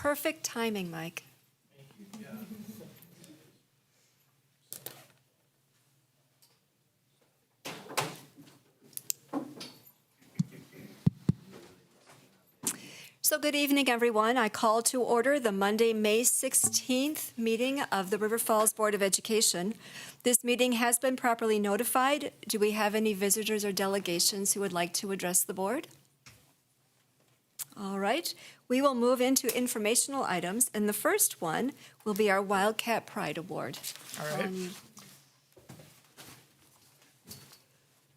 perfect timing, Mike. So good evening, everyone. I call to order the Monday, May 16th meeting of the River Falls Board of Education. This meeting has been properly notified. Do we have any visitors or delegations who would like to address the board? All right, we will move into informational items, and the first one will be our Wildcat Pride Award. All right.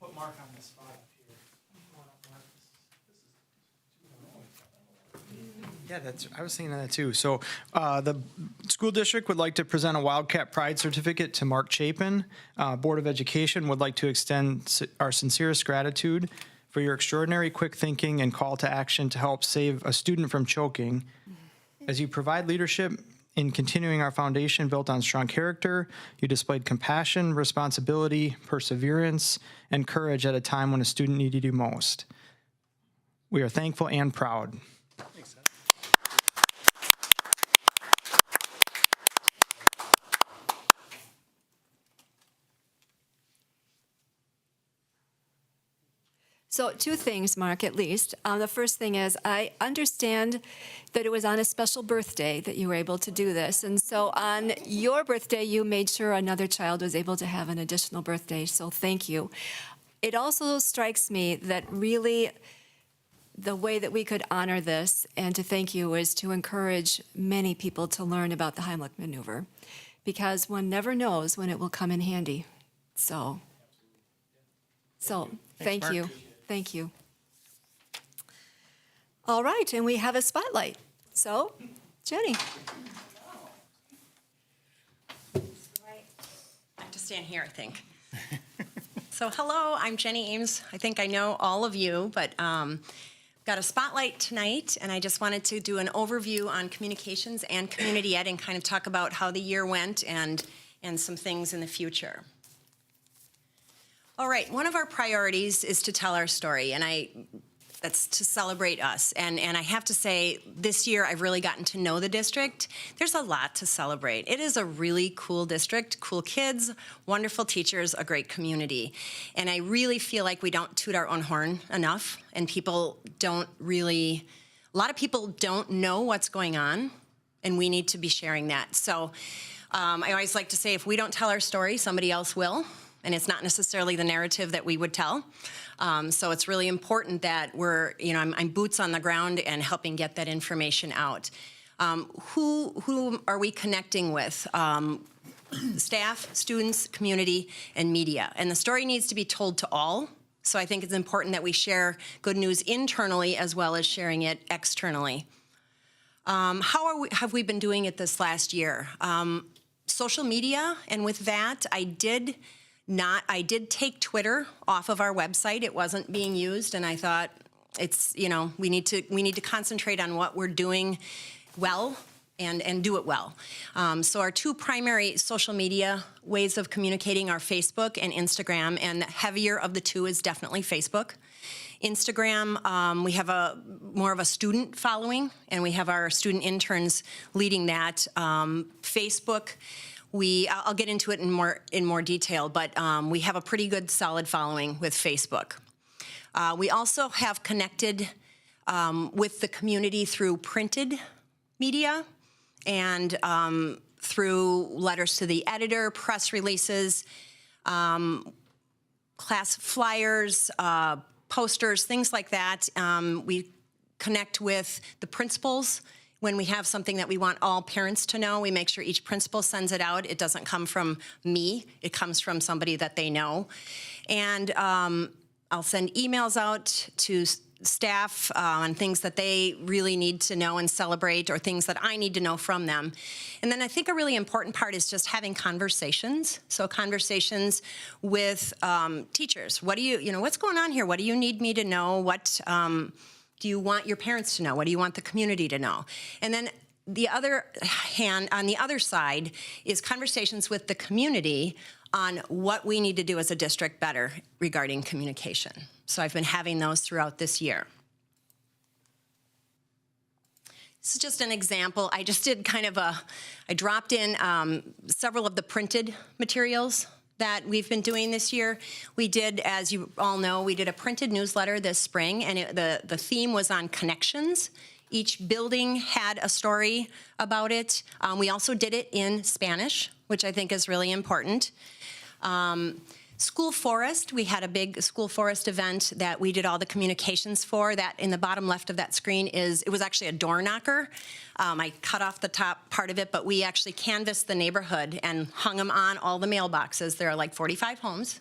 Put Mark on the spot up here. Yeah, I was thinking of that too. So the school district would like to present a Wildcat Pride certificate to Mark Chapin. Board of Education would like to extend our sincerest gratitude for your extraordinary quick thinking and call to action to help save a student from choking. As you provide leadership in continuing our foundation built on strong character, you displayed compassion, responsibility, perseverance, and courage at a time when a student needed you most. We are thankful and proud. Thanks, Seth. So two things, Mark, at least. The first thing is I understand that it was on a special birthday that you were able to do this. And so on your birthday, you made sure another child was able to have an additional birthday. So thank you. It also strikes me that really the way that we could honor this and to thank you is to encourage many people to learn about the Heimlich maneuver, because one never knows when it will come in handy. So thank you. Thank you. All right, and we have a spotlight. So, Jenny. I have to stand here, I think. So, hello, I'm Jenny Ames. I think I know all of you, but got a spotlight tonight, and I just wanted to do an overview on communications and community ed and kind of talk about how the year went and some things in the future. All right, one of our priorities is to tell our story, and that's to celebrate us. And I have to say, this year I've really gotten to know the district. There's a lot to celebrate. It is a really cool district, cool kids, wonderful teachers, a great community. And I really feel like we don't toot our own horn enough, and a lot of people don't know what's going on, and we need to be sharing that. So I always like to say, if we don't tell our story, somebody else will. And it's not necessarily the narrative that we would tell. So it's really important that I'm boots on the ground and helping get that information out. Who are we connecting with? Staff, students, community, and media. And the story needs to be told to all. So I think it's important that we share good news internally as well as sharing it externally. How have we been doing it this last year? Social media, and with that, I did take Twitter off of our website. It wasn't being used, and I thought we need to concentrate on what we're doing well and do it well. So our two primary social media ways of communicating are Facebook and Instagram, and the heavier of the two is definitely Facebook. Instagram, we have more of a student following, and we have our student interns leading that. Facebook, I'll get into it in more detail, but we have a pretty good solid following with Facebook. We also have connected with the community through printed media and through letters to the editor, press releases, class flyers, posters, things like that. We connect with the principals. When we have something that we want all parents to know, we make sure each principal sends it out. It doesn't come from me. It comes from somebody that they know. And I'll send emails out to staff on things that they really need to know and celebrate, or things that I need to know from them. And then I think a really important part is just having conversations. So conversations with teachers. What's going on here? What do you need me to know? What do you want your parents to know? What do you want the community to know? And then on the other side is conversations with the community on what we need to do as a district better regarding communication. So I've been having those throughout this year. This is just an example. I just did I dropped in several of the printed materials that we've been doing this year. We did, as you all know, we did a printed newsletter this spring, and the theme was on connections. Each building had a story about it. We also did it in Spanish, which I think is really important. School Forest, we had a big School Forest event that we did all the communications for. That in the bottom left of that screen it was actually a door knocker. I cut off the top part of it, but we actually canvassed the neighborhood and hung them on all the mailboxes. There are like 45 homes.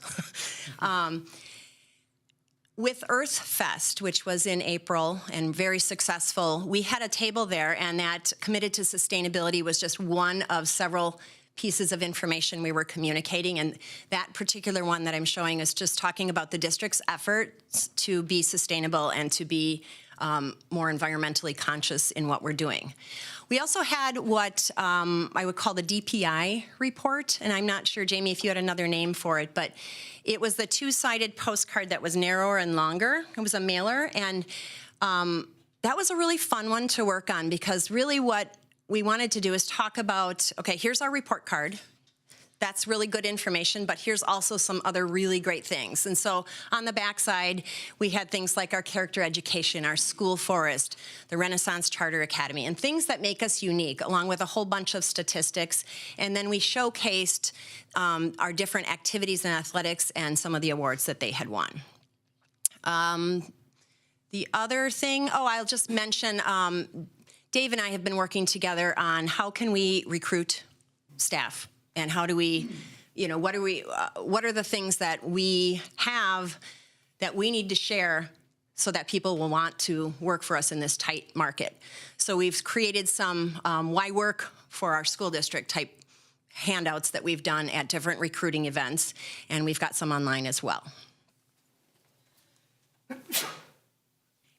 With Earth Fest, which was in April and very successful, we had a table there, and that committed to sustainability was just one of several pieces of information we were communicating, and that particular one that I'm showing is just talking about the district's efforts to be sustainable and to be more environmentally conscious in what we're doing. We also had what I would call the Dpi Report, and I'm not sure, Jamie, if you had another name for it, but it was the two-sided postcard that was narrower and longer. It was a mailer, and that was a really fun one to work on, because really what we wanted to do is talk about, okay, here's our report card. That's really good information, but here's also some other really great things. And so on the backside, we had things like our character education, our school forest, the Renaissance Charter Academy, and things that make us unique, along with a whole bunch of statistics. And then we showcased our different activities in athletics and some of the awards that they had won. The other thing, I'll just mention, Dave and I have been working together on how can we recruit staff, and how do we, what are the things that we have that we need to share so that people will want to work for us in this tight market. So we've created some why work for our school district type handouts that we've done at different recruiting events, and we've got some online as well.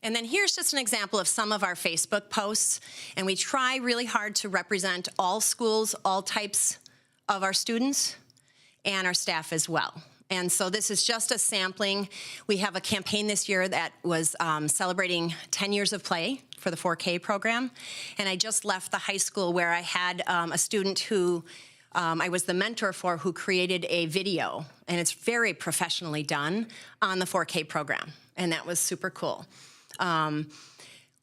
And then here's just an example of some of our Facebook posts, and we try really hard to represent all schools, all types of our students, and our staff as well. And so this is just a sampling. We have a campaign this year that was celebrating 10 years of play for the 4K program, and I just left the high school where I had a student who I was the mentor for, who created a video, and it's very professionally done on the 4K program, and that was super cool.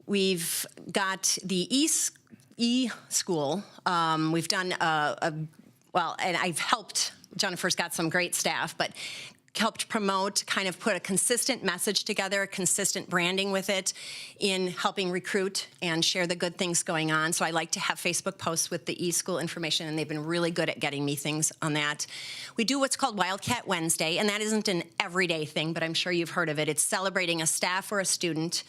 We've got the e-school. We've done and I've helped, Jennifer's got some great staff, but helped promote, kind of put a consistent message together, consistent branding with it in helping recruit and share the good things going on. So I like to have Facebook posts with the e-school information, and they've been really good at getting me things on that. We do what's called Wildcat Wednesday, and that isn't an everyday thing, but I'm sure you've heard of it. It's celebrating a staff or a student,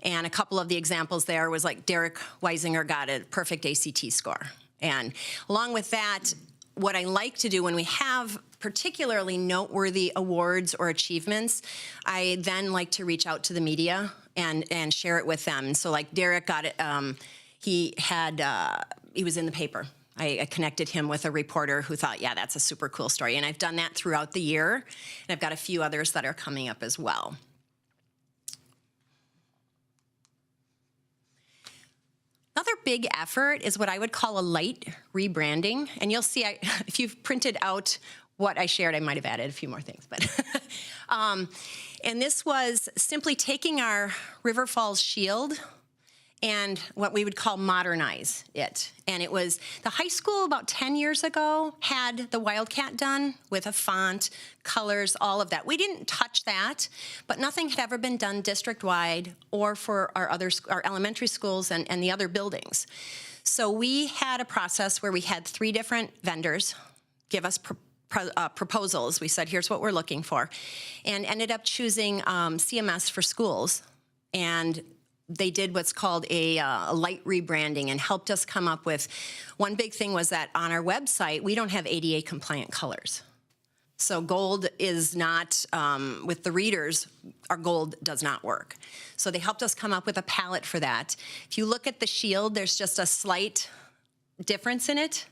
and a couple of the examples there was like Derek Weisinger got a perfect ACT score. And along with that, what I like to do when we have particularly noteworthy awards or achievements, I then like to reach out to the media and share it with them. So like Derek got it, he was in the paper. I connected him with a reporter who thought, yeah, that's a super cool story. And I've done that throughout the year, and I've got a few others that are coming up as well. Another big effort is what I would call a light rebranding. And you'll see, if you've printed out what I shared, I might have added a few more things. But and this was simply taking our River Falls shield and what we would call modernize it. And it was the high school about 10 years ago had the Wildcat done with a font, colors, all of that. We didn't touch that, but nothing had ever been done district-wide or for our elementary schools and the other buildings. So we had a process where we had 3 different vendors give us proposals. We said, here's what we're looking for, and ended up choosing CMS for schools. And they did what's called a light rebranding and helped us come up with, one big thing was that on our website, we don't have ADA compliant colors. So gold is not, with the readers, our gold does not work. So they helped us come up with a palette for that. If you look at the shield, there's just a slight difference in it.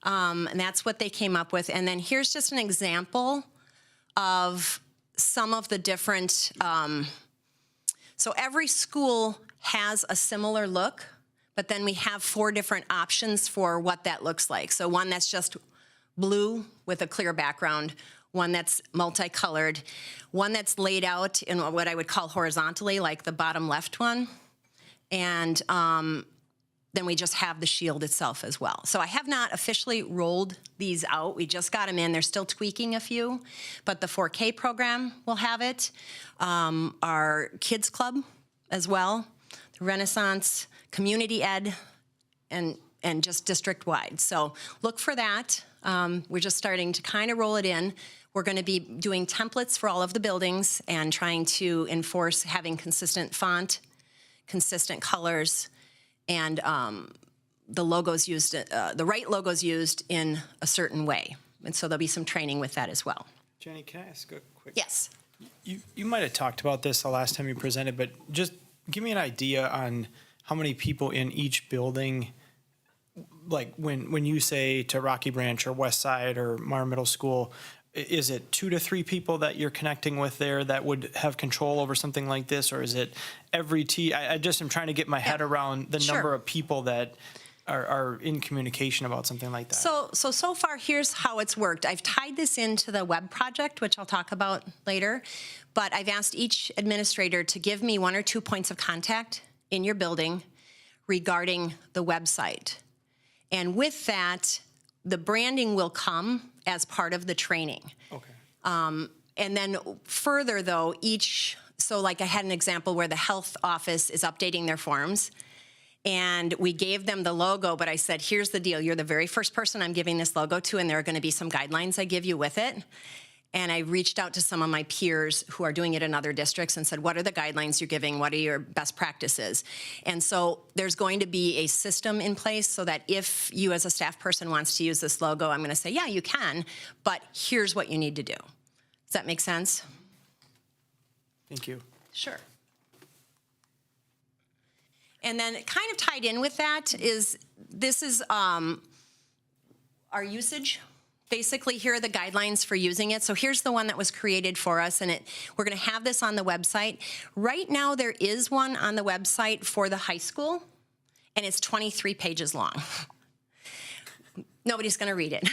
And that's what they came up with. And then here's just an example of some of the different, so every school has a similar look, but then we have 4 different options for what that looks like. So one that's just blue with a clear background, one that's multicolored, one that's laid out in what I would call horizontally, like the bottom left one, and then we just have the shield itself as well. So I have not officially rolled these out. We just got them in. They're still tweaking a few, but the 4K program will have it. Our Kids Club as well, the Renaissance, Community Ed, and just district-wide. So look for that. We're just starting to kind of roll it in. We're going to be doing templates for all of the buildings and trying to enforce having consistent font, consistent colors, and the logos used, the right logos used in a certain way. And so there'll be some training with that as well. Jenny, can I ask a quick? Yes. You might have talked about this the last time you presented, but just give me an idea on how many people in each building, like when you say to Rocky Branch or West Side or Meyer Middle School, is it 2 to 3 people that you're connecting with there that would have control over something like this? Or is it every I just am trying to get my head around the number of people that are in communication about something like that. So far, here's how it's worked. I've tied this into the web project, which I'll talk about later, but I've asked each administrator to give me 1 or 2 points of contact in your building regarding the website. And with that, the branding will come as part of the training. Okay. And then further, though, so like I had an example where the health office is updating their forms, and we gave them the logo, but I said, here's the deal. You're the very first person I'm giving this logo to, and there are going to be some guidelines I give you with it. And I reached out to some of my peers who are doing it in other districts and said, what are the guidelines you're giving? What are your best practices? And so there's going to be a system in place so that if you as a staff person wants to use this logo, I'm going to say, yeah, you can, but here's what you need to do. Does that make sense? Thank you. Sure. And then kind of tied in with that is, this is our usage. Basically, here are the guidelines for using it. So here's the one that was created for us, and we're going to have this on the website. Right now, there is one on the website for the high school, and it's 23 pages long. Nobody's going to read it.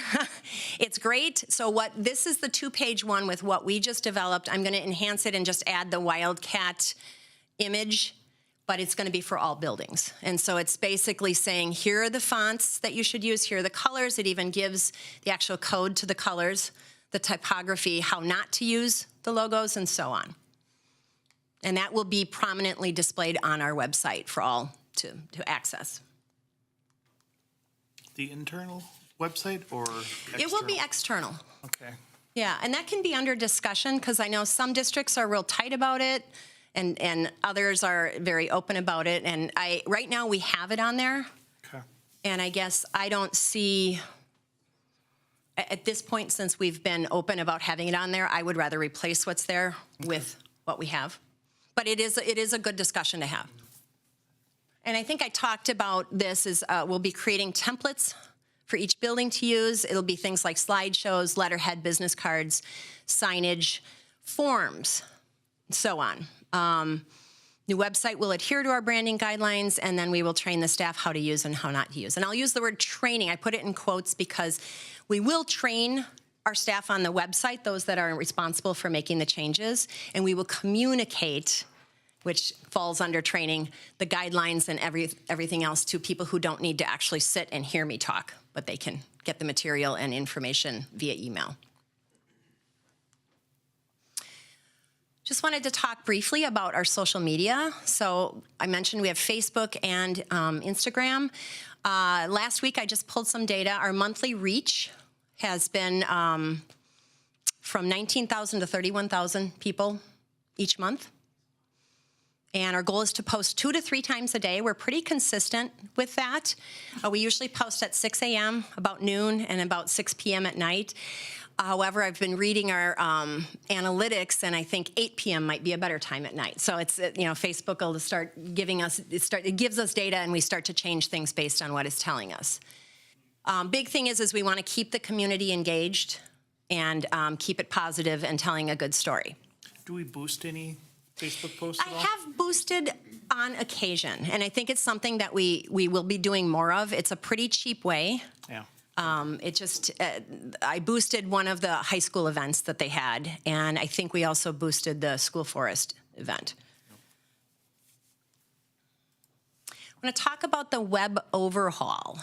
It's great. So this is the 2-page one with what we just developed. I'm going to enhance it and just add the Wildcat image, but it's going to be for all buildings. And so it's basically saying, here are the fonts that you should use, here are the colors. It even gives the actual code to the colors, the typography, how not to use the logos, and so on. And that will be prominently displayed on our website for all to access. The internal website or external? It will be external. Okay. Yeah, and that can be under discussion because I know some districts are real tight about it. And others are very open about it. And right now we have it on there. Okay. And I guess I don't see, at this point, since we've been open about having it on there, I would rather replace what's there with what we have. But it is a good discussion to have. And I think I talked about this is we'll be creating templates for each building to use. It'll be things like slideshows, letterhead, business cards, signage, forms, and so on. The website will adhere to our branding guidelines, and then we will train the staff how to use and how not to use. And I'll use the word training. I put it in quotes because we will train our staff on the website, those that are responsible for making the changes, and we will communicate, which falls under training, the guidelines and everything else to people who don't need to actually sit and hear me talk, but they can get the material and information via email. Just wanted to talk briefly about our social media. So I mentioned we have Facebook and Instagram. Last week, I just pulled some data. Our monthly reach has been from 19,000 to 31,000 people each month. And our goal is to post 2 to 3 times a day. We're pretty consistent with that. We usually post at 6 a.m., about noon, and about 6 p.m. at night. However, I've been reading our analytics, and I think 8 p.m. might be a better time at night. So it's, Facebook will start giving us, it gives us data, and we start to change things based on what it's telling us. Big thing is we want to keep the community engaged and keep it positive and telling a good story. Do we boost any Facebook posts I at all? have boosted on occasion, and I think it's something that we will be doing more of. It's a pretty cheap way. Yeah. I boosted one of the high school events that they had, and I think we also boosted the school forest event. I'm going to talk about the web overhaul.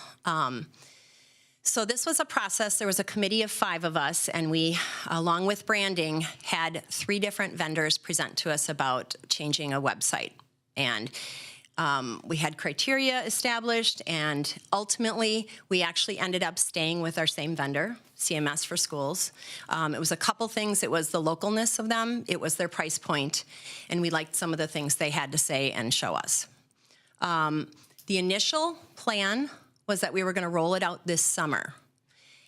So this was a process. There was a committee of 5 of us, and we, along with branding, had 3 different vendors present to us about changing a website. And we had criteria established, and ultimately, we actually ended up staying with our same vendor, CMS for Schools. It was a couple things. It was the localness of them. It was their price point, and we liked some of the things they had to say and show us. The initial plan was that we were going to roll it out this summer.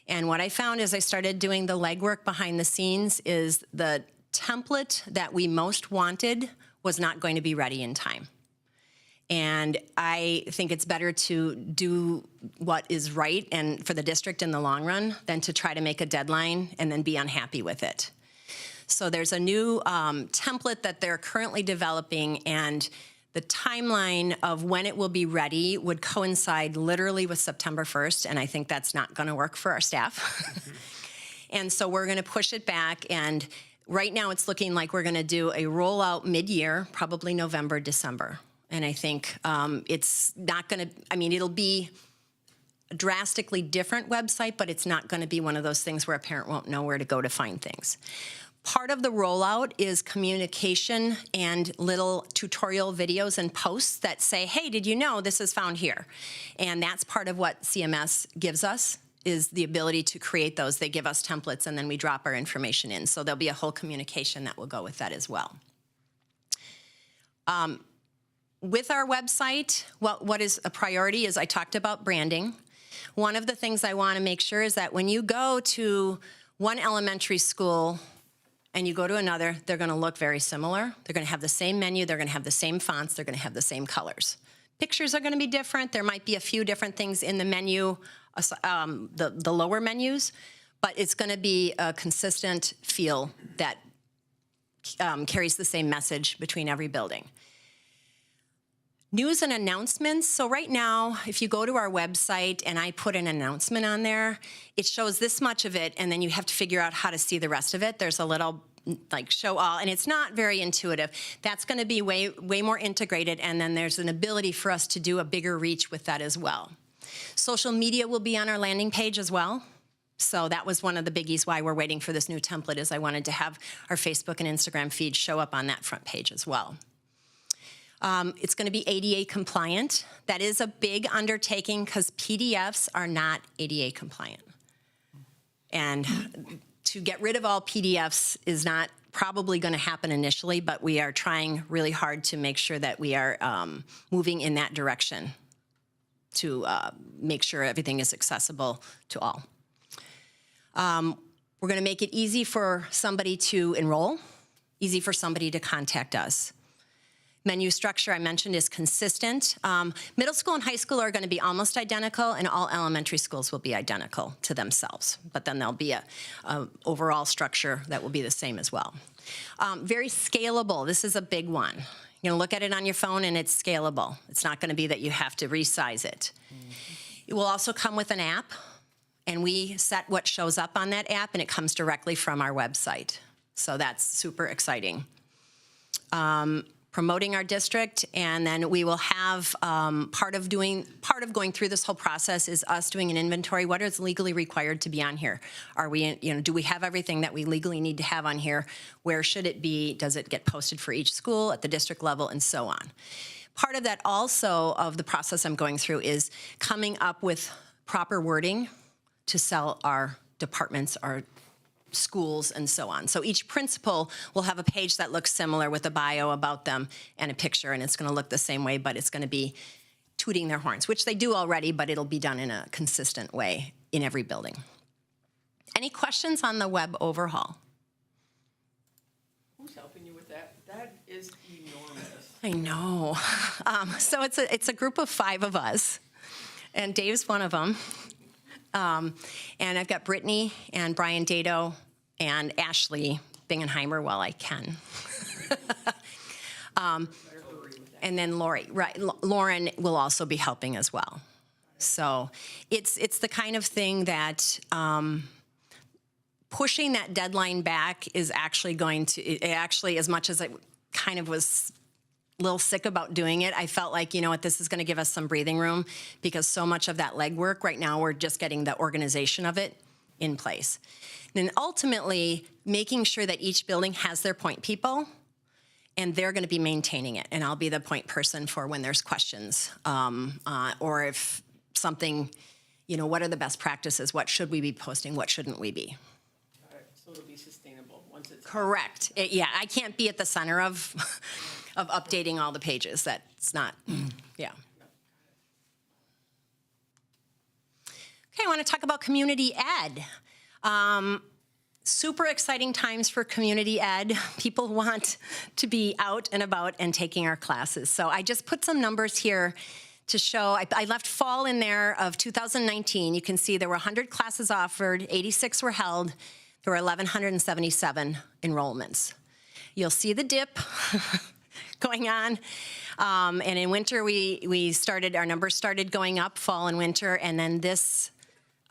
And what I found as I started doing the legwork behind the scenes is the template that we most wanted was not going to be ready in time. And I think it's better to do what is right and for the district in the long run than to try to make a deadline and then be unhappy with it. So there's a new template that they're currently developing, and the timeline of when it will be ready would coincide literally with September 1st, and I think that's not going to work for our staff. And so we're going to push it back, and right now it's looking like we're going to do a rollout mid-year, probably November, December. And I think it's not going to, I mean, it'll be a drastically different website, but it's not going to be one of those things where a parent won't know where to go to find things. Part of the rollout is communication and little tutorial videos and posts that say, hey, did you know this is found here? And that's part of what CMS gives us, is the ability to create those. They give us templates, and then we drop our information in. So there'll be a whole communication that will go with that as well. With our website, what is a priority is I talked about branding. One of the things I want to make sure is that when you go to one elementary school and you go to another, they're going to look very similar. They're going to have the same menu. They're going to have the same fonts. They're going to have the same colors. Pictures are going to be different. There might be a few different things in the menu, the lower menus, but it's going to be a consistent feel that carries the same message between every building. News and announcements. So right now, if you go to our website and I put an announcement on there, it shows this much of it, and then you have to figure out how to see the rest of it. There's a little like show all, and it's not very intuitive. That's going to be way more integrated, and then there's an ability for us to do a bigger reach with that as well. Social media will be on our landing page as well. So that was one of the biggies why we're waiting for this new template, is I wanted to have our Facebook and Instagram feed show up on that front page as well. It's going to be ADA compliant. That is a big undertaking because PDFs are not ADA compliant. And to get rid of all PDFs is not probably going to happen initially, but we are trying really hard to make sure that we are moving in that direction to make sure everything is accessible to all. We're going to make it easy for somebody to enroll, easy for somebody to contact us. Menu structure I mentioned is consistent. Middle school and high school are going to be almost identical, and all elementary schools will be identical to themselves. But then there'll be a overall structure that will be the same as well. Very scalable. This is a big one. You're going to look at it on your phone, and it's scalable. It's not going to be that you have to resize it. It will also come with an app, and we set what shows up on that app, and it comes directly from our website. So that's super exciting. Promoting our district, and then we will have part of going through this whole process is us doing an inventory. What is legally required to be on here? Are we, do we have everything that we legally need to have on here? Where should it be? Does it get posted for each school at the district level, and so on? Part of that also of the process I'm going through is coming up with proper wording to sell our departments, our schools, and so on. So each principal will have a page that looks similar with a bio about them and a picture, and it's going to look the same way, but it's going to be tooting their horns, which they do already, but it'll be done in a consistent way in every building. Any questions on the web overhaul? Who's helping you with that? That is enormous. I know. So it's a group of 5 of us, and Dave's one of them. And I've got Brittany and Brian Dado and Ashley Bingenheimer while I can. And then Lauren will also be helping as well. So it's the kind of thing that pushing that deadline back is actually going to, as much as I kind of was a little sick about doing it, I felt like, you know what, this is going to give us some breathing room, because so much of that legwork right now, we're just getting the organization of it in place. And then ultimately, making sure that each building has their point people, and they're going to be maintaining it. And I'll be the point person for when there's questions, or if something, you know, what are the best practices? What should we be posting? What shouldn't we be? So it'll be sustainable once it's. Correct. Yeah, I can't be at the center of of updating all the pages. That's not, yeah. Okay, I want to talk about community ed. Super exciting times for community ed. People want to be out and about and taking our classes. So I just put some numbers here to show. I left fall in there of 2019. You can see there were 100 classes offered, 86 were held. There were 1,177 enrollments. You'll see the dip going on. And in winter, we started, our numbers started going up, fall and winter. And then this,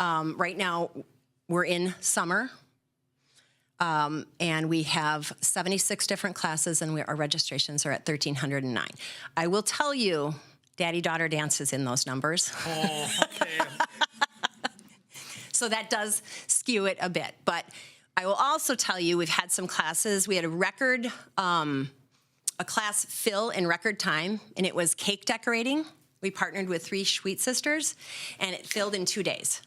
right now, we're in summer. And we have 76 different classes, and our registrations are at 1,309. I will tell you, daddy-daughter dance is in those numbers. Oh, okay. So that does skew it a bit. But I will also tell you, we've had some classes. We had a record, a class fill in record time, and it was cake decorating. We partnered with 3 Sweet Sisters, and it filled in 2 days.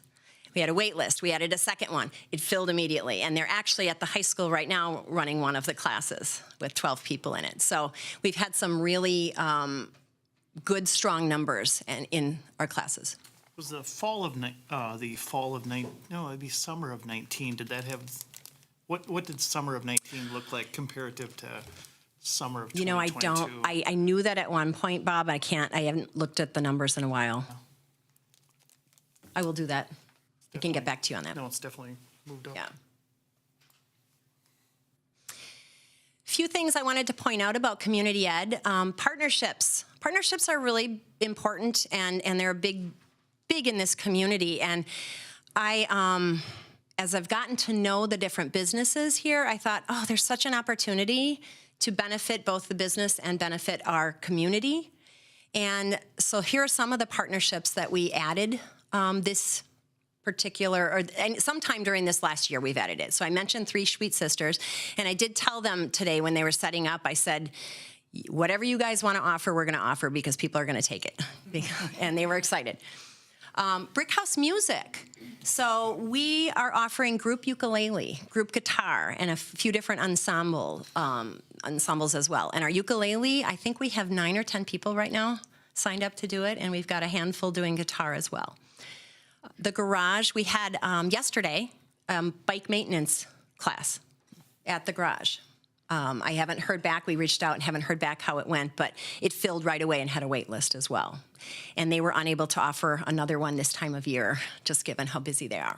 We had a wait list. We added a second one. It filled immediately. And they're actually at the high school right now running one of the classes with 12 people in it. So we've had some really good, strong numbers in our classes. Was the it'd be summer of 19, did that have, what did summer of 19 look like comparative to summer of 2022? You know, I don't, I knew that at one point, Bob. I haven't looked at the numbers in a while. I will do that. I can get back to you on that. No, it's definitely moved up. Yeah. Few things I wanted to point out about community ed. Partnerships. Partnerships are really important, and they're big in this community. And I, as I've gotten to know the different businesses here, I thought, oh, there's such an opportunity to benefit both the business and benefit our community. And so here are some of the partnerships that we added this particular, and sometime during this last year we've added it. So I mentioned 3 Sweet Sisters, and I did tell them today when they were setting up, I said, whatever you guys want to offer, we're going to offer, because people are going to take it. And they were excited. Brick House Music. So we are offering group ukulele, group guitar, and a few different ensembles as well. And our ukulele, I think we have 9 or 10 people right now signed up to do it, and we've got a handful doing guitar as well. The garage, we had yesterday bike maintenance class at the garage. I haven't heard back. We reached out and haven't heard back how it went, but it filled right away and had a wait list as well. And they were unable to offer another one this time of year, just given how busy they are.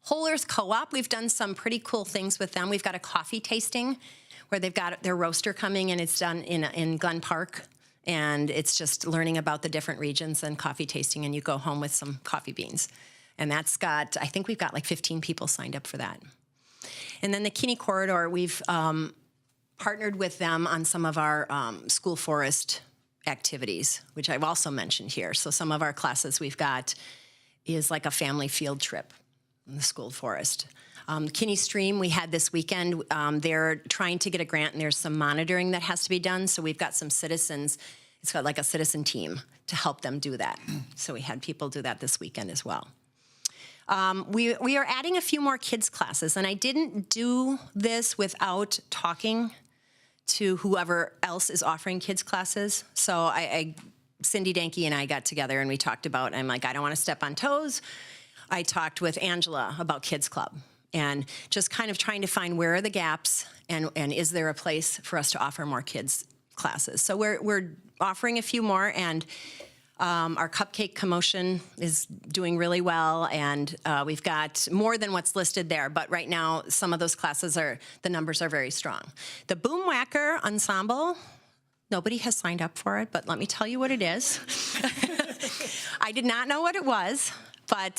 Whole Earth Co-op, we've done some pretty cool things with them. We've got a coffee tasting where they've got their roaster coming, and it's done in Glen Park. And it's just learning about the different regions and coffee tasting, and you go home with some coffee beans. And that's got, I think we've got like 15 people signed up for that. And then the Kinney Corridor, we've partnered with them on some of our school forest activities, which I've also mentioned here. So some of our classes we've got is like a family field trip in the school forest. Kinney Stream, we had this weekend. They're trying to get a grant, and there's some monitoring that has to be done. So we've got some citizens. It's got like a citizen team to help them do that. So we had people do that this weekend as well. We are adding a few more kids classes, and I didn't do this without talking to whoever else is offering kids classes. So Cindy Danke and I got together and we talked about, I'm like, I don't want to step on toes. I talked with Angela about Kids Club, and just kind of trying to find where are the gaps, and is there a place for us to offer more kids classes. So we're offering a few more, and Our cupcake commotion is doing really well, and we've got more than what's listed there, but right now some of those classes the numbers are very strong. The Boomwhacker Ensemble, nobody has signed up for it, but let me tell you what it is. I did not know what it was.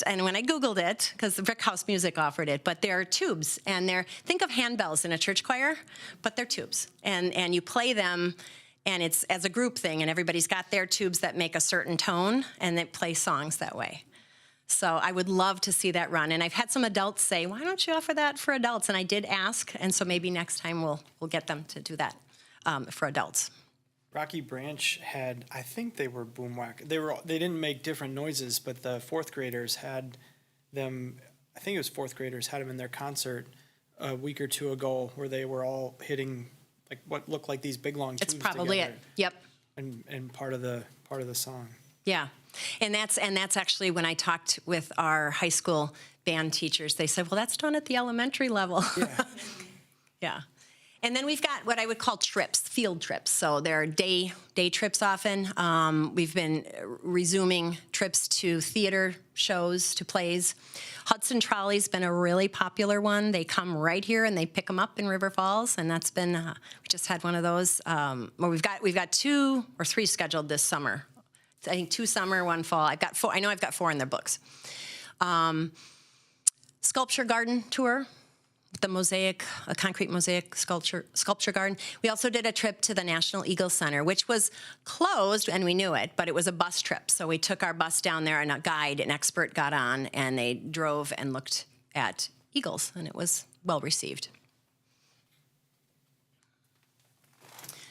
And when I Googled it, because the Brick House Music offered it, but they're tubes, and think of handbells in a church choir, but they're tubes. And you play them, and it's as a group thing, and everybody's got their tubes that make a certain tone, and they play songs that way. So I would love to see that run. And I've had some adults say, why don't you offer that for adults? And I did ask, and so maybe next time we'll get them to do that for adults. Rocky Branch had, I think they were Boomwhacker. They didn't make different noises, but the fourth graders had them. I think it was fourth graders had them in their concert a week or two ago, where they were all hitting like what looked like these big long tubes. It's probably together. it. Yep. And part of the song. Yeah, and that's actually when I talked with our high school band teachers. They said, well, that's done at the elementary level. Yeah. Yeah. And then we've got what I would call trips, field trips. So there are day trips often. We've been resuming trips to theater shows, to plays. Hudson Trolley's been a really popular one. They come right here and they pick them up in River Falls, and that's been we just had one of those. Well, we've got 2 or 3 scheduled this summer. I think 2 summer, 1 fall. I've got 4. I know I've got 4 in their books. Sculpture garden tour. The concrete mosaic sculpture garden. We also did a trip to the National Eagle Center, which was closed, and we knew it, but it was a bus trip. So we took our bus down there, and an expert got on, and they drove and looked at eagles, and it was well received.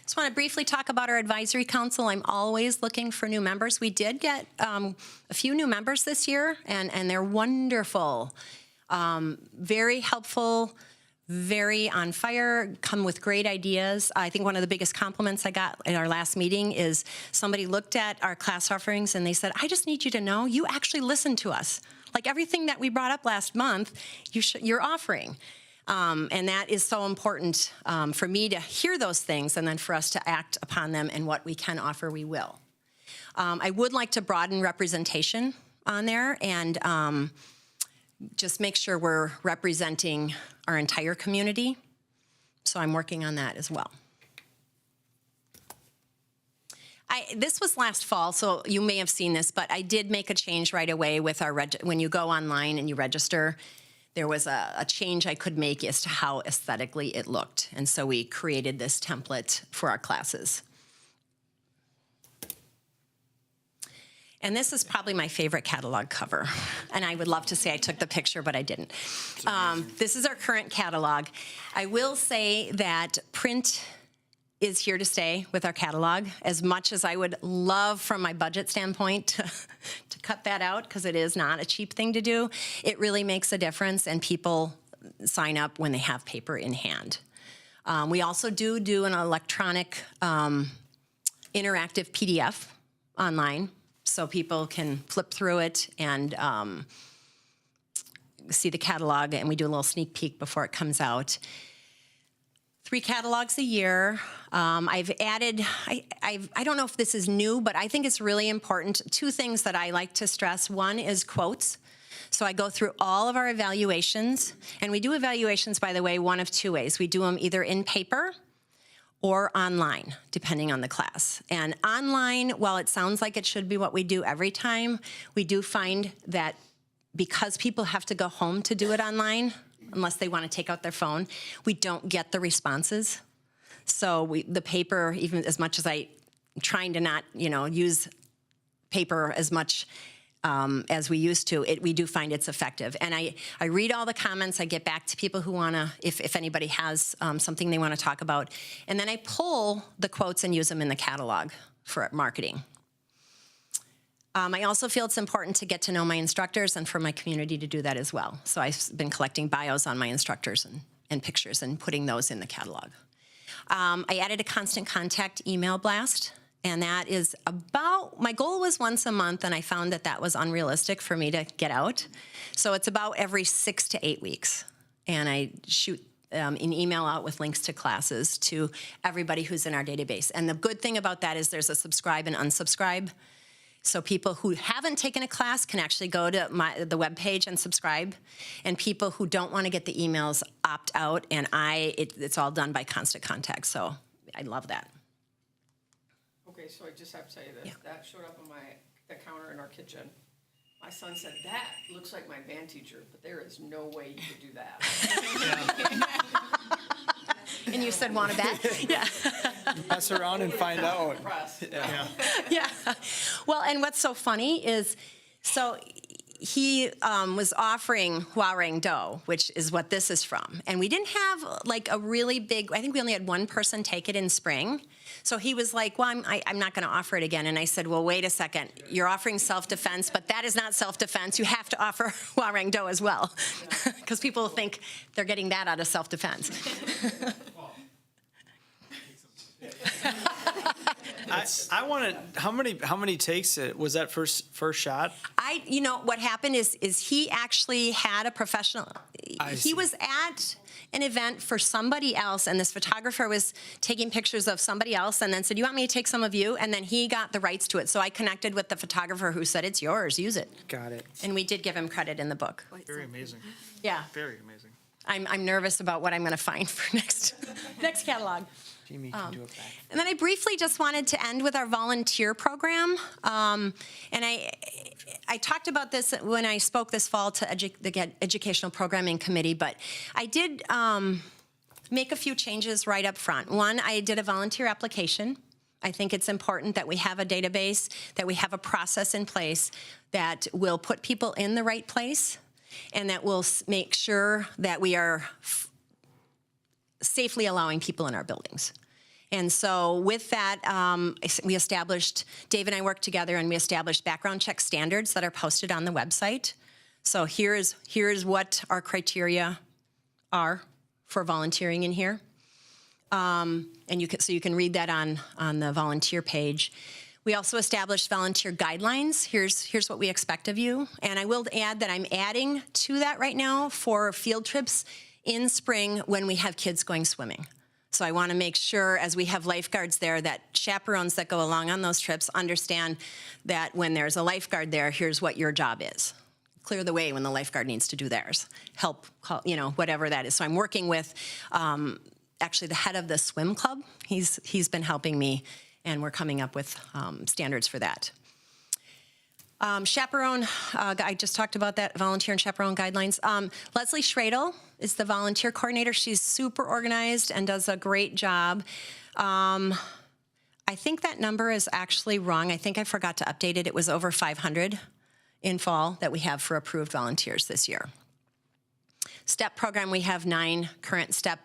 Just want to briefly talk about our advisory council. I'm always looking for new members. We did get a few new members this year, and they're wonderful. Very helpful, very on fire, come with great ideas. I think one of the biggest compliments I got in our last meeting is somebody looked at our class offerings and they said, I just need you to know you actually listened to us. Like everything that we brought up last month, you're offering. And that is so important for me to hear those things and then for us to act upon them, and what we can offer, we will. I would like to broaden representation on there and just make sure we're representing our entire community. So I'm working on that as well. This was last fall, so you may have seen this, but I did make a change right away with our when you go online and you register. There was a change I could make as to how aesthetically it looked. And so we created this template for our classes. And this is probably my favorite catalog cover. And I would love to say I took the picture, but I didn't. This is our current catalog. I will say that print is here to stay with our catalog, as much as I would love from my budget standpoint to cut that out, because it is not a cheap thing to do. It really makes a difference, and people sign up when they have paper in hand. We also do an electronic interactive PDF online, so people can flip through it and see the catalog, and we do a little sneak peek before it comes out. 3 catalogs a year. I've added, I don't know if this is new, but I think it's really important. 2 things that I like to stress. One is quotes. So I go through all of our evaluations, and we do evaluations, by the way, one of 2 ways. We do them either in paper or online, depending on the class. And online, while it sounds like it should be what we do every time, we do find that because people have to go home to do it online, unless they want to take out their phone, we don't get the responses. So the paper, even as much as I'm trying to not, use paper as much as we used to, we do find it's effective. And I read all the comments. I get back to people who want to, if anybody has something they want to talk about. And then I pull the quotes and use them in the catalog for marketing. I also feel it's important to get to know my instructors and for my community to do that as well. So I've been collecting bios on my instructors and pictures and putting those in the catalog. I added a constant contact email blast. And that is my goal was once a month, and I found that was unrealistic for me to get out. So it's about every 6 to 8 weeks. And I shoot an email out with links to classes to everybody who's in our database. And the good thing about that is there's a subscribe and unsubscribe. So people who haven't taken a class can actually go to the webpage and subscribe. And people who don't want to get the emails opt out, and it's all done by Constant Contact. So I love that. Okay, so I just have to tell you this. That showed up on the counter in our kitchen. My son said, that looks like my band teacher, but there is no way you could do that. And you said, want to bet? Yeah. Mess around and find out. Impressed. Yeah. Well, and what's so funny is, so he was offering Hwarang Do, which is what this is from. And we didn't have like a really big, I think we only had one person take it in spring. So he was like, well, I'm not going to offer it again. And I said, well, wait a second. You're offering self-defense, but that is not self-defense. You have to offer Hwarang Do as well. Because people think they're getting that out of self-defense. I wanted, how many takes it was that first shot? You know, what happened is he actually had a professional, he was at an event for somebody else, and this photographer was taking pictures of somebody else and then said, you want me to take some of you? And then he got the rights to it. So I connected with the photographer who said, it's yours, use it. Got it. And we did give him credit in the book. Very amazing. Yeah. Very amazing. I'm nervous about what I'm going to find for next catalog. Jamie can do it back. And then I briefly just wanted to end with our volunteer program. And I talked about this when I spoke this fall to the Educational Programming Committee, but I did make a few changes right up front. One, I did a volunteer application. I think it's important that we have a database, that we have a process in place that will put people in the right place and that will make sure that we are safely allowing people in our buildings. And so with that, we established, Dave and I worked together and we established background check standards that are posted on the website. So here's what our criteria are for volunteering in here. And you can read that on the volunteer page. We also established volunteer guidelines. Here's what we expect of you. And I will add that I'm adding to that right now for field trips in spring when we have kids going swimming. So I want to make sure, as we have lifeguards there, that chaperones that go along on those trips understand that when there's a lifeguard there, here's what your job is. Clear the way when the lifeguard needs to do theirs. Help, whatever that is. So I'm working with actually the head of the swim club. He's been helping me, and we're coming up with standards for that. Chaperone, I just talked about that, volunteer and chaperone guidelines. Leslie Schradel is the volunteer coordinator. She's super organized and does a great job. I think that number is actually wrong. I think I forgot to update it. It was over 500 in fall that we have for approved volunteers this year. STEP program, we have 9 current STEP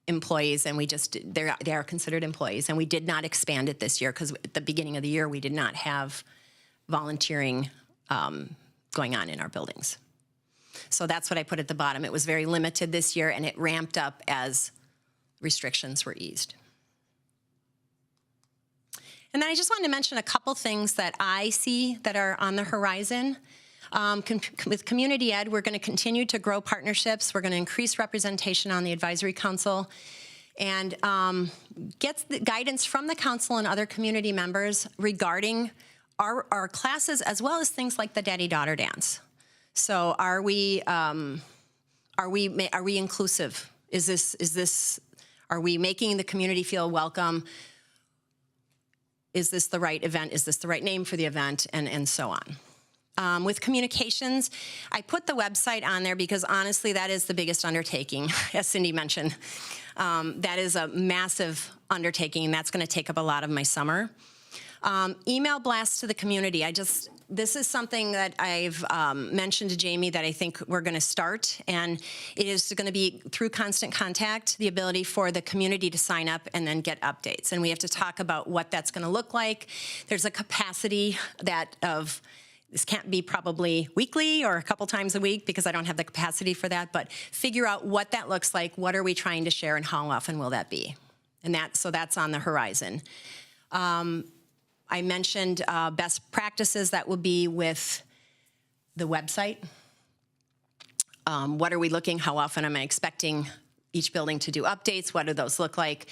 employees, and they are considered employees, and we did not expand it this year because at the beginning of the year we did not have volunteering going on in our buildings. So that's what I put at the bottom. It was very limited this year, and it ramped up as restrictions were eased. And then I just wanted to mention a couple things that I see that are on the horizon. With Community Ed, we're going to continue to grow partnerships. We're going to increase representation on the advisory council and get the guidance from the council and other community members regarding our classes, as well as things like the daddy-daughter dance. So are we inclusive? Are we making the community feel welcome? Is this the right event? Is this the right name for the event? And so on. With communications, I put the website on there because honestly, that is the biggest undertaking, as Cindy mentioned. That is a massive undertaking, and that's going to take up a lot of my summer. Email blasts to the community. This is something that I've mentioned to Jamie that I think we're going to start, and it is going to be through Constant Contact, the ability for the community to sign up and then get updates. And we have to talk about what that's going to look like. There's a capacity this can't be probably weekly or a couple times a week because I don't have the capacity for that, but figure out what that looks like, what are we trying to share, and how often will that be? And so that's on the horizon. I mentioned best practices that will be with the website. What are we looking? How often am I expecting each building to do updates? What do those look like?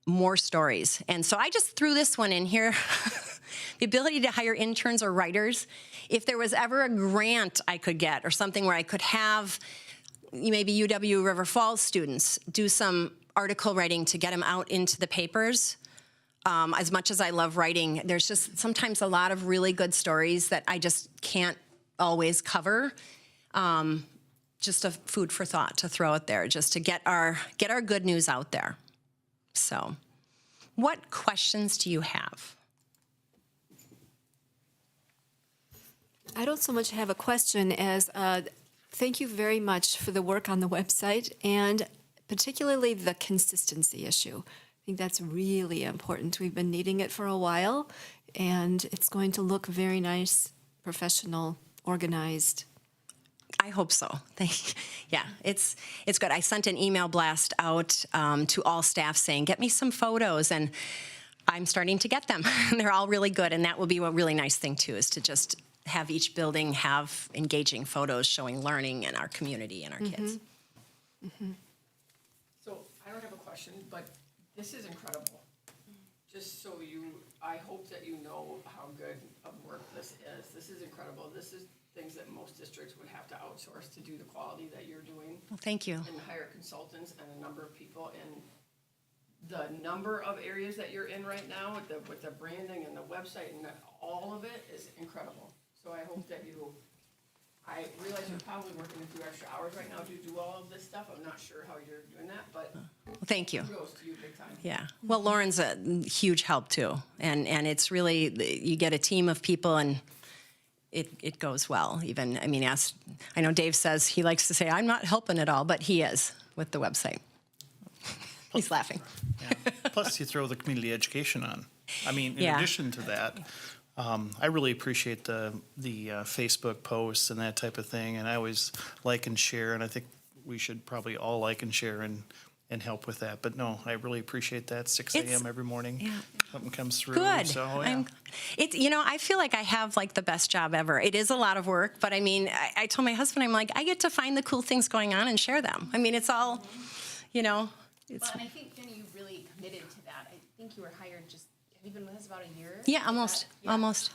More stories. And so I just threw this one in here the ability to hire interns or writers. If there was ever a grant I could get or something where I could have maybe UW River Falls students do some article writing to get them out into the papers. As much as I love writing, there's just sometimes a lot of really good stories that I just can't always cover. Just a food for thought to throw out there, just to get our good news out there. So, what questions do you have? I don't so much have a question as thank you very much for the work on the website and particularly the consistency issue. I think that's really important. We've been needing it for a while, and it's going to look very nice, professional, organized. I hope so. Yeah, it's good. I sent an email blast out to all staff saying, get me some photos, and I'm starting to get them. They're all really good, and that will be a really nice thing, too, is to just have each building have engaging photos showing learning and our community and our kids. So I don't have a question, but this is incredible. Just so I hope that you know how good of work this is. This is incredible. This is things that most districts would have to outsource to do the quality that you're doing. Well, thank you. And hire consultants and a number of people. And the number of areas that you're in right now with the branding and the website and all of it is incredible. So I hope that I realize you're probably working a few extra hours right now to do all of this stuff. I'm not sure how you're doing that, but Well, thank you. kudos to you big time. Yeah. Well, Lauren's a huge help, too. And it's really, you get a team of people, and it goes well. Even, I mean, I know Dave says he likes to say, I'm not helping at all, but he is with the website. He's laughing. Yeah. Plus, you throw the community education on. I mean, in Yeah. addition to that, I really appreciate the Facebook posts and that type of thing, and I always like and share, and I think we should probably all like and share and help with that. But no, I really appreciate that. 6 a.m. every morning, yeah. something comes through. Good. So, yeah. I feel like I have like the best job ever. It is a lot of work, but I mean, I told my husband, I'm like, I get to find the cool things going on and share them. I mean, it's all, it's. Well, and I think, Jenny, you really committed to that. I think you were hired have you been with us about a year? Yeah, almost. Almost.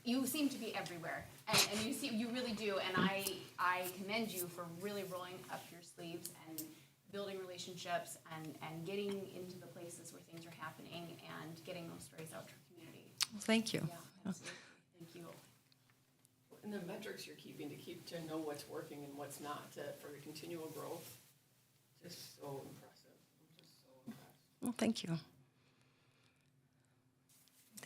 You seem to be everywhere, and you really do, and I commend you for really rolling up your sleeves and building relationships and getting into the places where things are happening and getting those stories out to our community. Thank you. Yeah, absolutely. Thank you. And the metrics you're keeping to know what's working and what's not for the continual growth, just so impressive. I'm just so impressed. Well, thank you.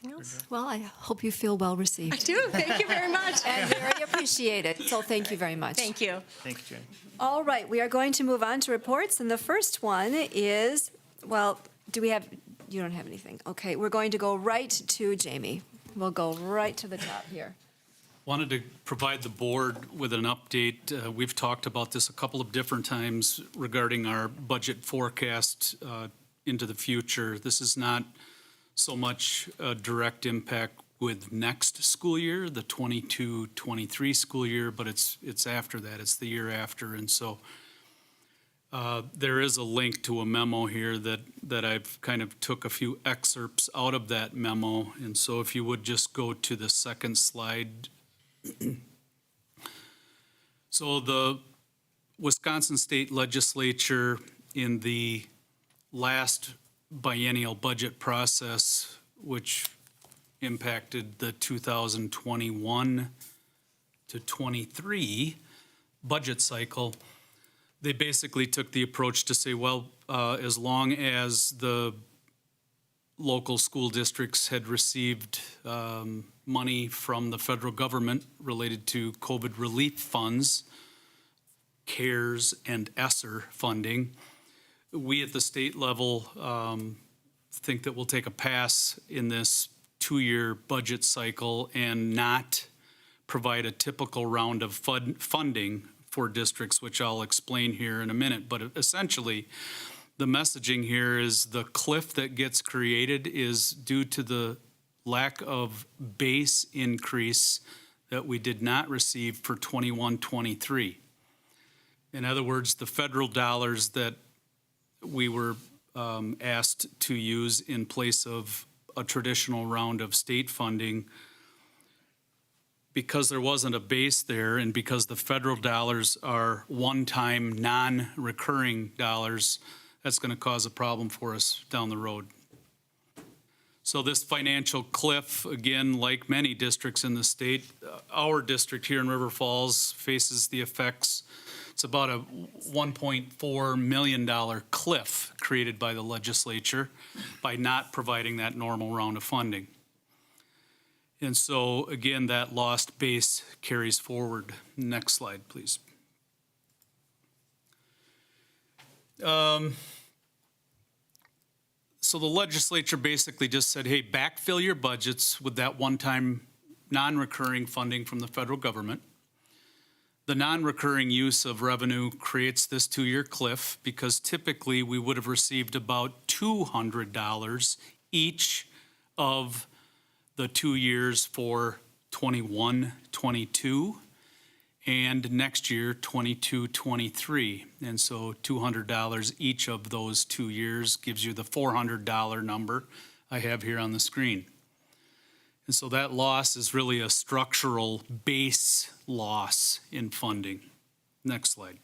Anything else? Well, I hope you feel well received. I do. Thank you very much. And very appreciated. So thank you very much. Thank you. Thank you, Jane. All right, we are going to move on to reports, and the first one is, well, you don't have anything. Okay, we're going to go right to Jamie. We'll go right to the top here. Wanted to provide the board with an update. We've talked about this a couple of different times regarding our budget forecast into the future. This is not so much a direct impact with next school year, the 22-23 school year, but it's after that. It's the year after. And so there is a link to a memo here that I've kind of took a few excerpts out of that memo. And so if you would just go to the second slide. So the Wisconsin State Legislature in the last biennial budget process, which impacted the 2021 to 23 budget cycle, they basically took the approach to say, well, as long as the local school districts had received money from the federal government related to COVID relief funds, CARES and ESSER funding, we at the state level think that we'll take a pass in this 2-year budget cycle and not provide a typical round of funding for districts, which I'll explain here in a minute. But essentially, the messaging here is the cliff that gets created is due to the lack of base increase that we did not receive for 21-23. In other words, the federal dollars that we were asked to use in place of a traditional round of state funding, because there wasn't a base there and because the federal dollars are one-time, non-recurring dollars, that's going to cause a problem for us down the road. So this financial cliff, again, like many districts in the state, our district here in River Falls faces the effects. It's about a $1.4 million cliff created by the legislature by not providing that normal round of funding. And so, again, that lost base carries forward. Next slide, please. So the legislature basically just said, hey, backfill your budgets with that one-time non-recurring funding from the federal government. The non-recurring use of revenue creates this two-year cliff because typically we would have received about $200 each of the 2 years for 21, 22, and next year, 22, 23. And so $200 each of those 2 years gives you the $400 number I have here on the screen. And so that loss is really a structural base loss in funding. Next slide.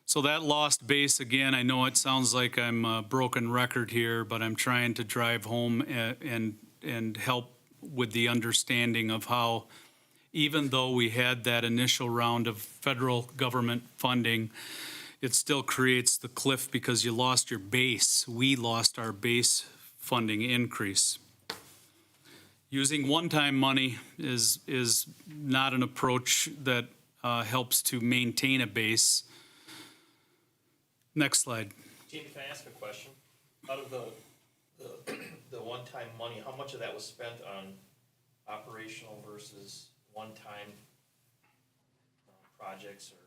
So that lost base, again, I know it sounds like I'm a broken record here, but I'm trying to drive home and help with the understanding of how, even though we had that initial round of federal government funding, it still creates the cliff because you lost your base. We lost our base funding increase. Using one-time money is not an approach that helps to maintain a base. Next slide. Jamie, can I ask a question? Out of the one-time money, how much of that was spent on operational versus one-time projects? Or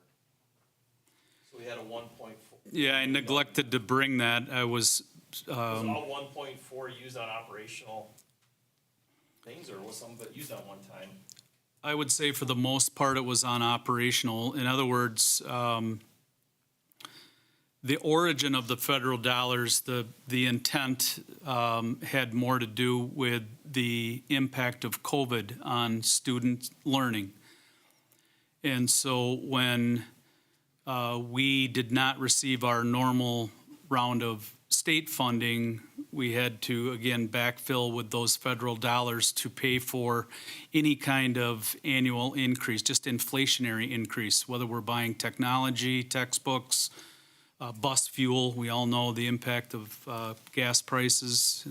so we had a 1.4. Yeah, I neglected to bring that. I was. Was all 1.4 used on operational things, or was some of it used on one time? I would say for the most part it was on operational. In other words, the origin of the federal dollars, the intent had more to do with the impact of COVID on student learning. And so when we did not receive our normal round of state funding, we had to, again, backfill with those federal dollars to pay for any kind of annual increase, just inflationary increase, whether we're buying technology, textbooks, bus fuel. We all know the impact of gas prices.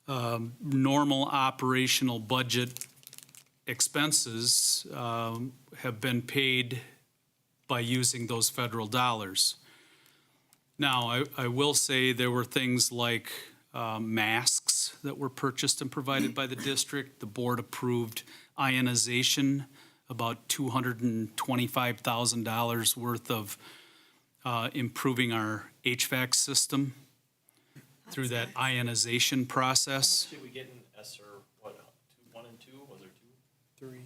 Normal operational budget expenses have been paid by using those federal dollars. Now, I will say there were things like masks that were purchased and provided by the district. The board approved ionization, about $225,000 worth of improving our HVAC system through that ionization process. Did we get in ESSER, what, 1 and 2? Was there 2? 3.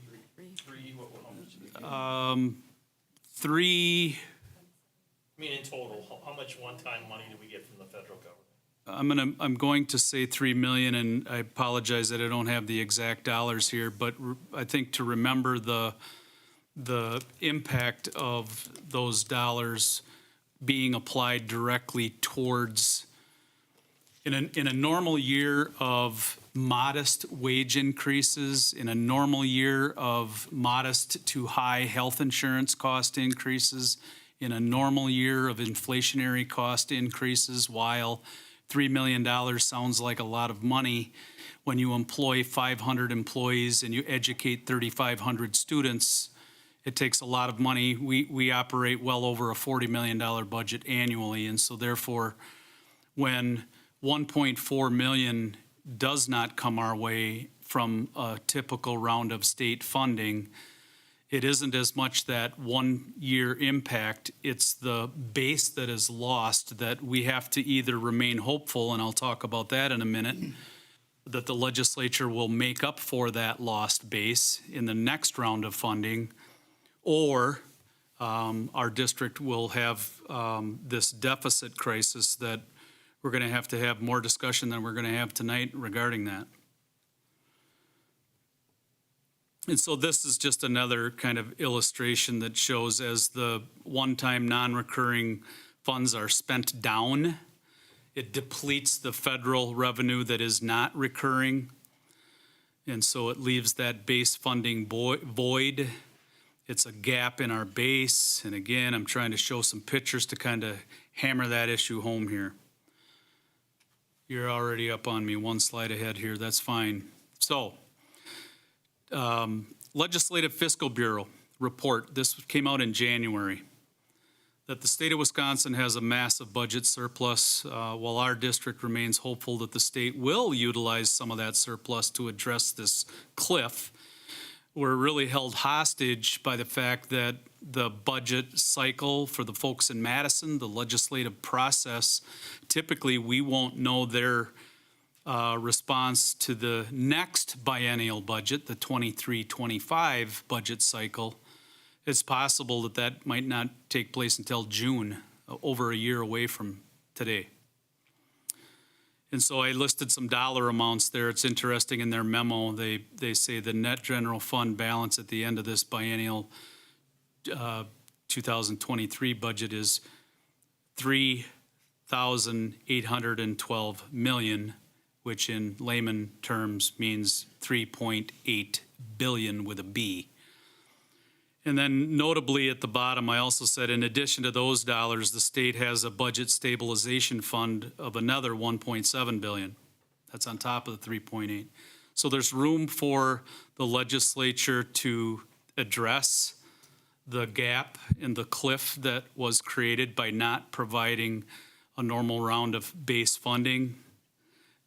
3, how much did we get? 3. I mean, in total, how much one-time money did we get from the federal government? I'm going to say 3 million, and I apologize that I don't have the exact dollars here, but I think to remember the impact of those dollars being applied directly towards, in a normal year of modest wage increases, in a normal year of modest to high health insurance cost increases, in a normal year of inflationary cost increases, while $3 million sounds like a lot of money, when you employ 500 employees and you educate 3,500 students, it takes a lot of money. We operate well over a $40 million budget annually, and so therefore, when 1.4 million does not come our way from a typical round of state funding, it isn't as much that 1 year impact, it's the base that is lost that we have to either remain hopeful, and I'll talk about that in a minute, that the legislature will make up for that lost base in the next round of funding, or our district will have this deficit crisis that we're going to have more discussion than we're going to have tonight regarding that. And so this is just another kind of illustration that shows as the one-time non-recurring funds are spent down, it depletes the federal revenue that is not recurring. And so it leaves that base funding void. It's a gap in our base. And again, I'm trying to show some pictures to kind of hammer that issue home here. You're already up on me one slide ahead here. That's fine. So, Legislative Fiscal Bureau report, this came out in January, that the state of Wisconsin has a massive budget surplus, while our district remains hopeful that the state will utilize some of that surplus to address this cliff. We're really held hostage by the fact that the budget cycle for the folks in Madison, the legislative process, typically we won't know their response to the next biennial budget, the 23-25 budget cycle. It's possible that that might not take place until June, over a year away from today. And so I listed some dollar amounts there. It's interesting in their memo, they say the net general fund balance at the end of this biennial 2023 budget is $3,812 million, which in layman terms means 3.8 billion with a B. And then notably at the bottom, I also said, in addition to those dollars, the state has a budget stabilization fund of another 1.7 billion. That's on top of the 3.8. So there's room for the legislature to address the gap in the cliff that was created by not providing a normal round of base funding.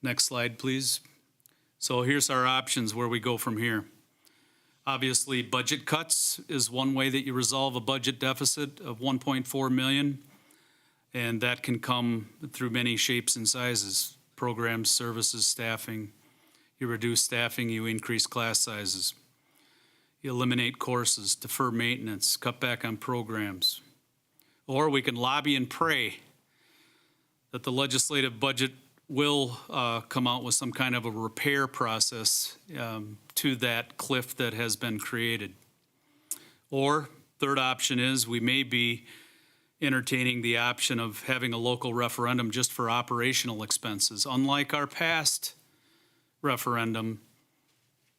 Next slide, please. So here's our options where we go from here. Obviously, budget cuts is one way that you resolve a budget deficit of 1.4 million. And that can come through many shapes and sizes: programs, services, staffing. You reduce staffing, you increase class sizes. You eliminate courses, defer maintenance, cut back on programs. Or we can lobby and pray that the legislative budget will come out with some kind of a repair process to that cliff that has been created. Or third option is we may be entertaining the option of having a local referendum just for operational expenses. Unlike our past referendum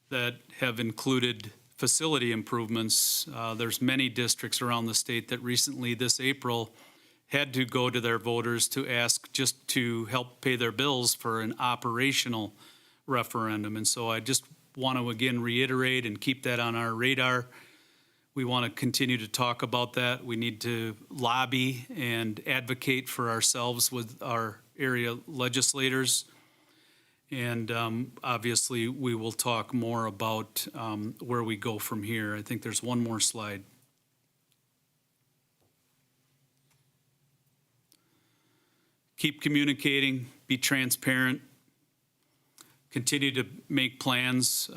that have included facility improvements, there's many districts around the state that recently this April had to go to their voters to ask just to help pay their bills for an operational referendum. And so I just want to again reiterate and keep that on our radar. We want to continue to talk about that. We need to lobby and advocate for ourselves with our area legislators. And obviously, we will talk more about where we go from here. I think there's one more slide. Keep communicating, be transparent, continue to make plans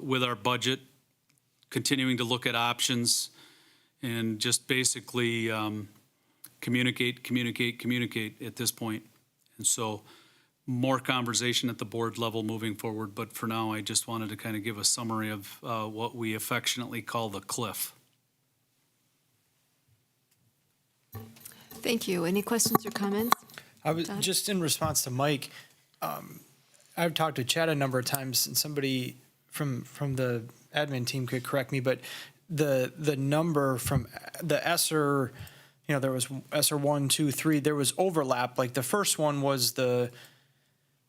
with our budget, continuing to look at options, and just basically communicate at this point. And so more conversation at the board level moving forward, but for now, I just wanted to kind of give a summary of what we affectionately call the cliff. Thank you. Any questions or comments? I was just in response to Mike. I've talked to Chad a number of times, and somebody from the admin team could correct me, but the number from the ESSER, there was ESSER 1, 2, 3. There was overlap. Like the first one was the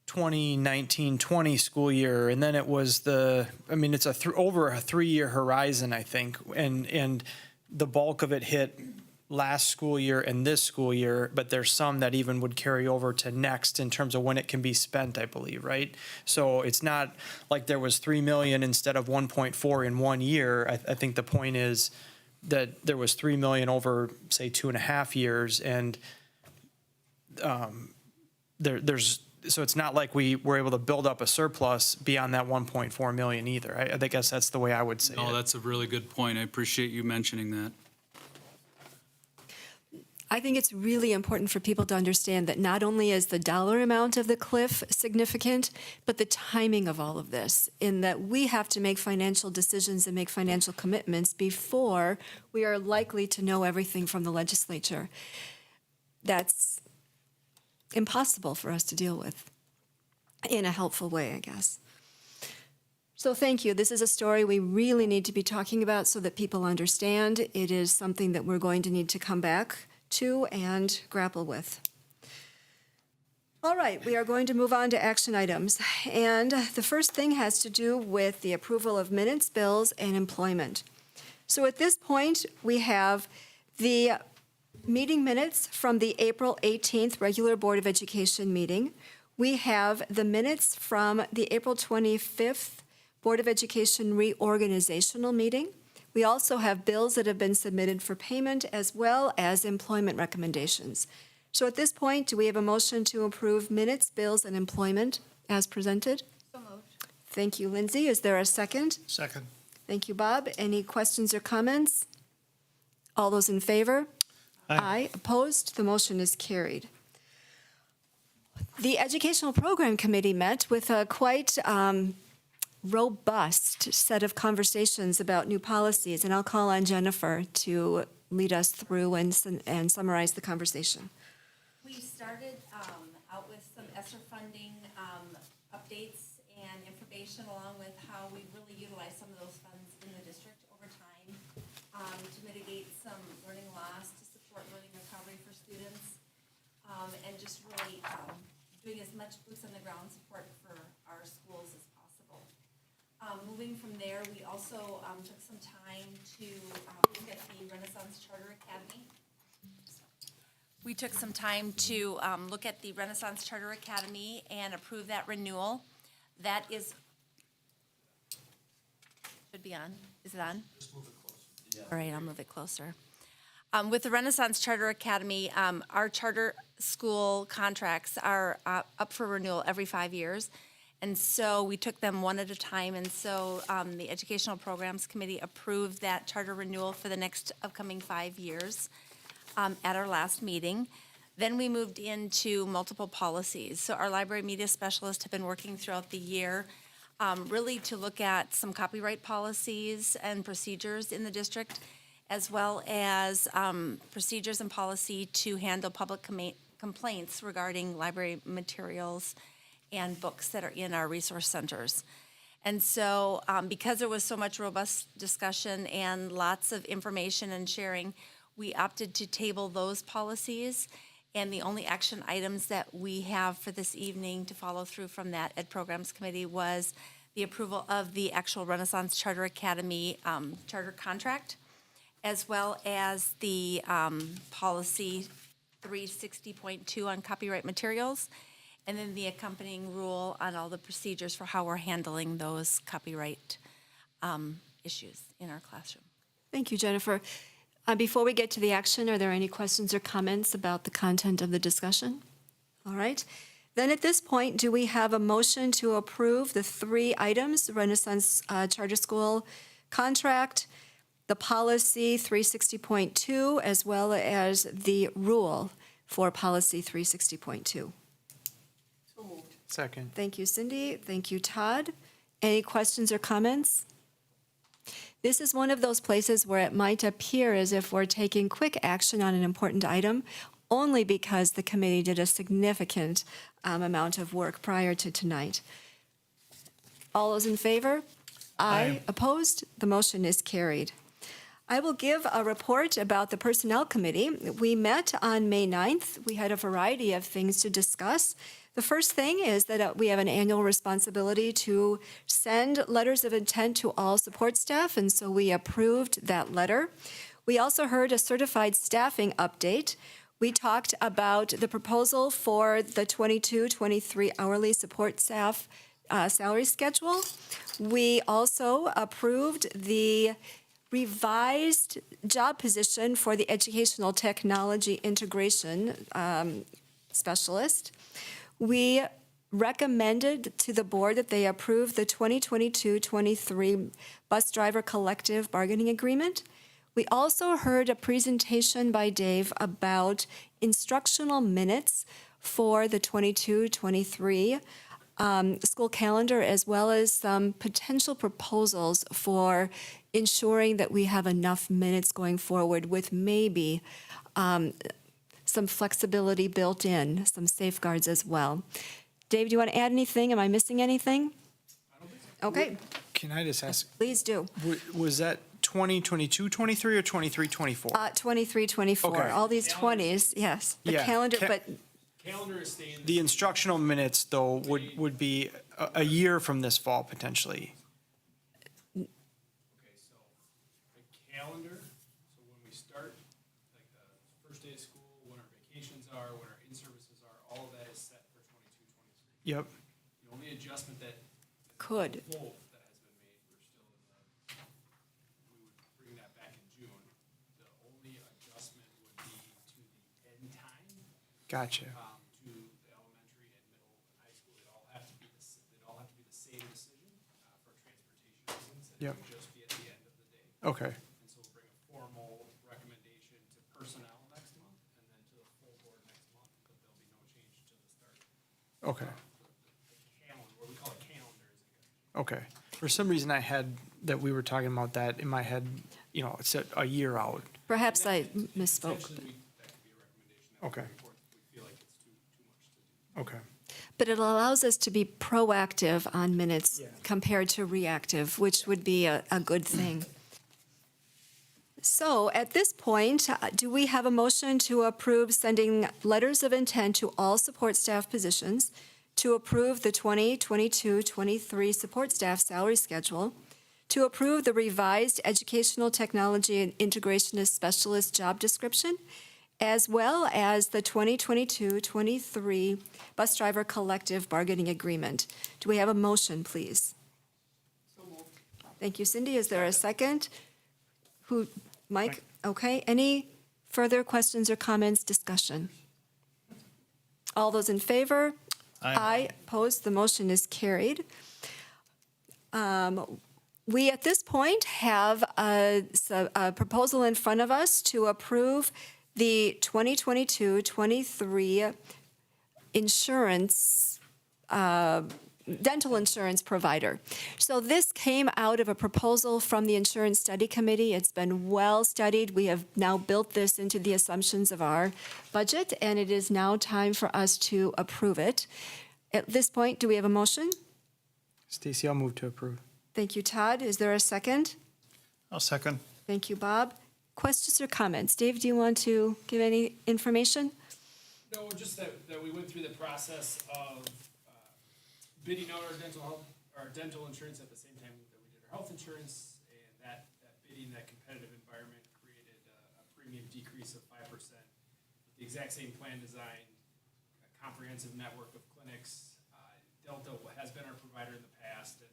2019-20 school year, and then it was it's over a 3-year horizon, I think, and the bulk of it hit last school year and this school year, but there's some that even would carry over to next in terms of when it can be spent, I believe, right? So it's not like there was 3 million instead of 1.4 in 1 year. I think the point is that there was 3 million over, say, 2.5 years, and so it's not like we were able to build up a surplus beyond that 1.4 million either. I guess that's the way I would say it. No, that's a really good point. I appreciate you mentioning that. I think it's really important for people to understand that not only is the dollar amount of the cliff significant, but the timing of all of this, in that we have to make financial decisions and make financial commitments before we are likely to know everything from the legislature. That's impossible for us to deal with in a helpful way, I guess. So thank you. This is a story we really need to be talking about so that people understand. It is something that we're going to need to come back to and grapple with. All right, we are going to move on to action items. And the first thing has to do with the approval of minutes, bills, and employment. So at this point, we have the meeting minutes from the April 18th regular Board of Education meeting. We have the minutes from the April 25th Board of Education reorganizational meeting. We also have bills that have been submitted for payment as well as employment recommendations. So at this point, do we have a motion to approve minutes, bills, and employment as presented? So moved. Thank you, Lindsay. Is there a second? Second. Thank you, Bob. Any questions or comments? All those in favor? Aye. Opposed? The motion is carried. The Educational Program Committee met with a quite robust set of conversations about new policies, and I'll call on Jennifer to lead us through and summarize the conversation. We started out with some ESSER funding updates and information, along with how we really utilize some of those funds in the district over time to mitigate some learning loss, to support learning recovery for students, and just really doing as much boots on the ground support for our schools as possible. Moving from there, we also took some time to look at the Renaissance Charter Academy. We took some time to look at the Renaissance Charter Academy and approve that renewal. That is, should be on. Is it on? Just move it closer. Yeah. All right, I'll move it closer. With the Renaissance Charter Academy, our charter school contracts are up for renewal every 5 years. And so we took them one at a time, and so the Educational Programs Committee approved that charter renewal for the next upcoming 5 years at our last meeting. Then we moved into multiple policies. So our library media specialists have been working throughout the year really to look at some copyright policies and procedures in the district, as well as procedures and policy to handle public complaints regarding library materials and books that are in our resource centers. And so because there was so much robust discussion and lots of information and sharing, we opted to table those policies. And the only action items that we have for this evening to follow through from that Ed Programs Committee was the approval of the actual Renaissance Charter Academy charter contract, as well as the policy 360.2 on copyright materials, and then the accompanying rule on all the procedures for how we're handling those copyright issues in our classroom. Thank you, Jennifer. Before we get to the action, are there any questions or comments about the content of the discussion? All right. Then at this point, do we have a motion to approve the 3 items, Renaissance Charter School contract, the policy 360.2, as well as the rule for policy 360.2? Second. Thank you, Cindy. Thank you, Todd. Any questions or comments? This is one of those places where it might appear as if we're taking quick action on an important item, only because the committee did a significant amount of work prior to tonight. All those in favor? Aye. Opposed? The motion is carried. I will give a report about the Personnel Committee. We met on May 9th. We had a variety of things to discuss. The first thing is that we have an annual responsibility to send letters of intent to all support staff, and so we approved that letter. We also heard a certified staffing update. We talked about the proposal for the 22-23 hourly support staff salary schedule. We also approved the revised job position for the Educational Technology Integration Specialist. We recommended to the board that they approve the 2022-23 bus driver collective bargaining agreement. We also heard a presentation by Dave about instructional minutes for the 22-23 school calendar, as well as some potential proposals for ensuring that we have enough minutes going forward with maybe some flexibility built in, some safeguards as well. Dave, do you want to add anything? Am I missing anything? Okay, Can I just ask, please do. was that 2022, 23 or 23, 24? 23, 24, Okay. all these 20s, yes. The Yeah, calendar, ca- but Calendar is staying. The instructional minutes, though, would be a year from this fall, potentially. Okay, so the calendar, so when we start, like the first day of school, when our vacations are, when our in-services are, all of that is set for 22, 23. Yep. The only adjustment that could. Full that has been made, we're still in the, we would bring that back in June. The only adjustment would be to the end time, Gotcha. to the elementary and middle and high school. It all have to be the same decision, for transportation reasons. And Yep. it would just be at the end of the day. Okay. And so we'll bring a formal recommendation to personnel next month and then to the full board next month, but there'll be no change to the start. Okay. The calendar, what we call a calendar is a Okay. For some reason, I had that we were talking about that in my head. You know, it's a year out. Perhaps I misspoke. potentially, that could be a recommendation. That Okay. we feel like it's too much to do. Okay. But it allows us to be proactive on minutes Yeah. compared to reactive, which would be a good thing. So at this point, do we have a motion to approve sending letters of intent to all support staff positions to approve the 2022-23 support staff salary schedule, to approve the revised educational technology and integrationist specialist job description, as well as the 2022-23 bus driver collective bargaining agreement? Do we have a motion, please? Thank you, Cindy. Is there a second? Who, Mike? Okay. Any further questions or comments, discussion? All those in favor? Aye. Opposed? The motion is carried. We, at this point, have a proposal in front of us to approve the 2022-23 insurance, dental insurance provider. So this came out of a proposal from the Insurance Study Committee. It's been well studied. We have now built this into the assumptions of our budget, and it is now time for us to approve it. At this point, do we have a motion? Stacy, I'll move to approve. Thank you, Todd. Is there a second? I'll second. Thank you, Bob. Questions or comments? Dave, do you want to give any information? No, just that we went through the process of bidding out our dental insurance at the same time that we did our health insurance, and that bidding, that competitive environment created a premium decrease of 5%. The exact same plan design, a comprehensive network of clinics. Delta has been our provider in the past, and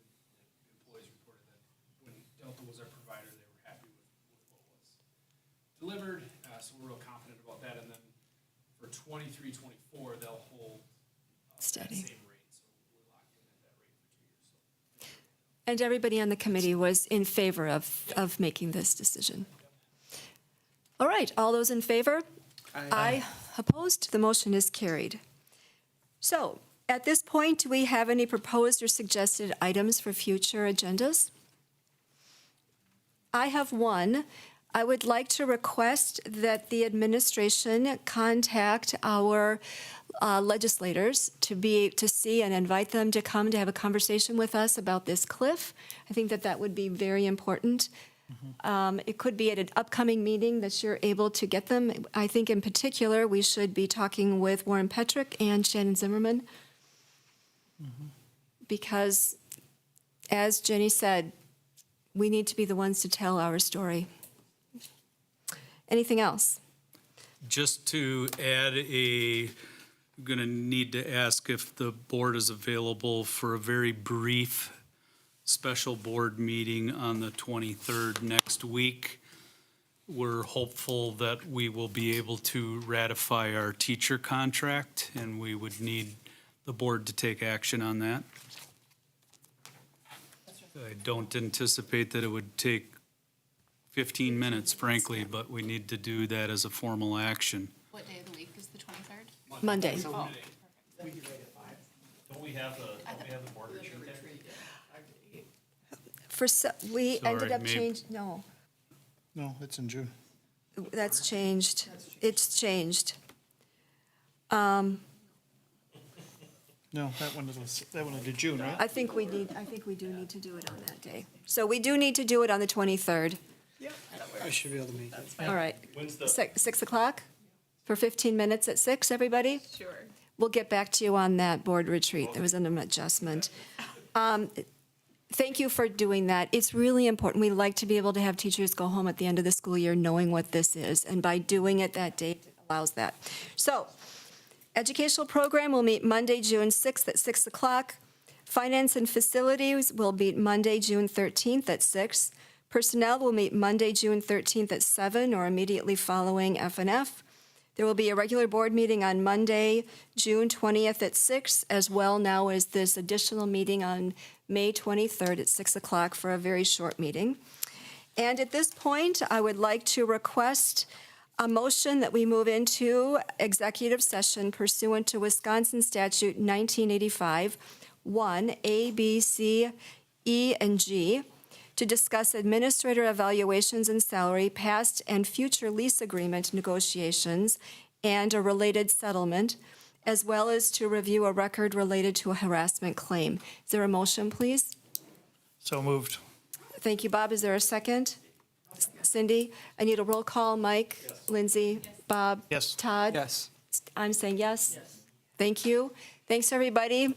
employees reported that when Delta was our provider, they were happy with what was delivered, so we're real confident about that. And then for 23-24, they'll hold that Steady. same rate, so we're locked in at that rate for 2 years. So And everybody on the committee was in favor of making this decision. All right, all those in favor? Aye. Opposed? The motion is carried. So, at this point, do we have any proposed or suggested items for future agendas? I have one. I would like to request that the administration contact our legislators to see and invite them to come to have a conversation with us about this cliff. I think that would be very important. It could be at an upcoming meeting that you're able to get them. I think in particular, we should be talking with Warren Petrick and Shannon Zimmerman. Because, as Jenny said, we need to be the ones to tell our story. Anything else? Just to add I'm going to need to ask if the board is available for a very brief special board meeting on the 23rd next week. We're hopeful that we will be able to ratify our teacher contract, and we would need the board to take action on that. I don't anticipate that it would take 15 minutes, frankly, but we need to do that as a formal action. What day of the week is the 23rd? Monday. Don't we have the board retreat there? We ended Sorry, up maybe- no, No, it's in June. that's changed. It's changed. No, that one is June, right? I think we do need to do it on that day. So we do need to do it on the 23rd. I should be able to make it. All right. When's the, 6 o'clock for 15 minutes at 6, everybody? Sure. We'll get back to you on that board retreat. There was an adjustment. Thank you for doing that. It's really important. We like to be able to have teachers go home at the end of the school year knowing what this is, and by doing it that day, it allows that. So, educational program will meet Monday, June 6th at 6 o'clock. Finance and facilities will meet Monday, June 13th at 6. Personnel will meet Monday, June 13th at 7 or immediately following F&F. There will be a regular board meeting on Monday, June 20th at 6, as well now as this additional meeting on May 23rd at 6 o'clock for a very short meeting. And at this point, I would like to request a motion that we move into executive session pursuant to Wisconsin Statute 1985, 1, A, B, C, E, and G, to discuss administrator evaluations and salary, past and future lease agreement negotiations, and a related settlement, as well as to review a record related to a harassment claim. Is there a motion, please? So moved. Thank you, Bob. Is there a second? Cindy? I need a roll call. Mike? Lindsay? Bob? Yes. Todd? Yes. I'm saying yes. Thank you. Thanks, everybody.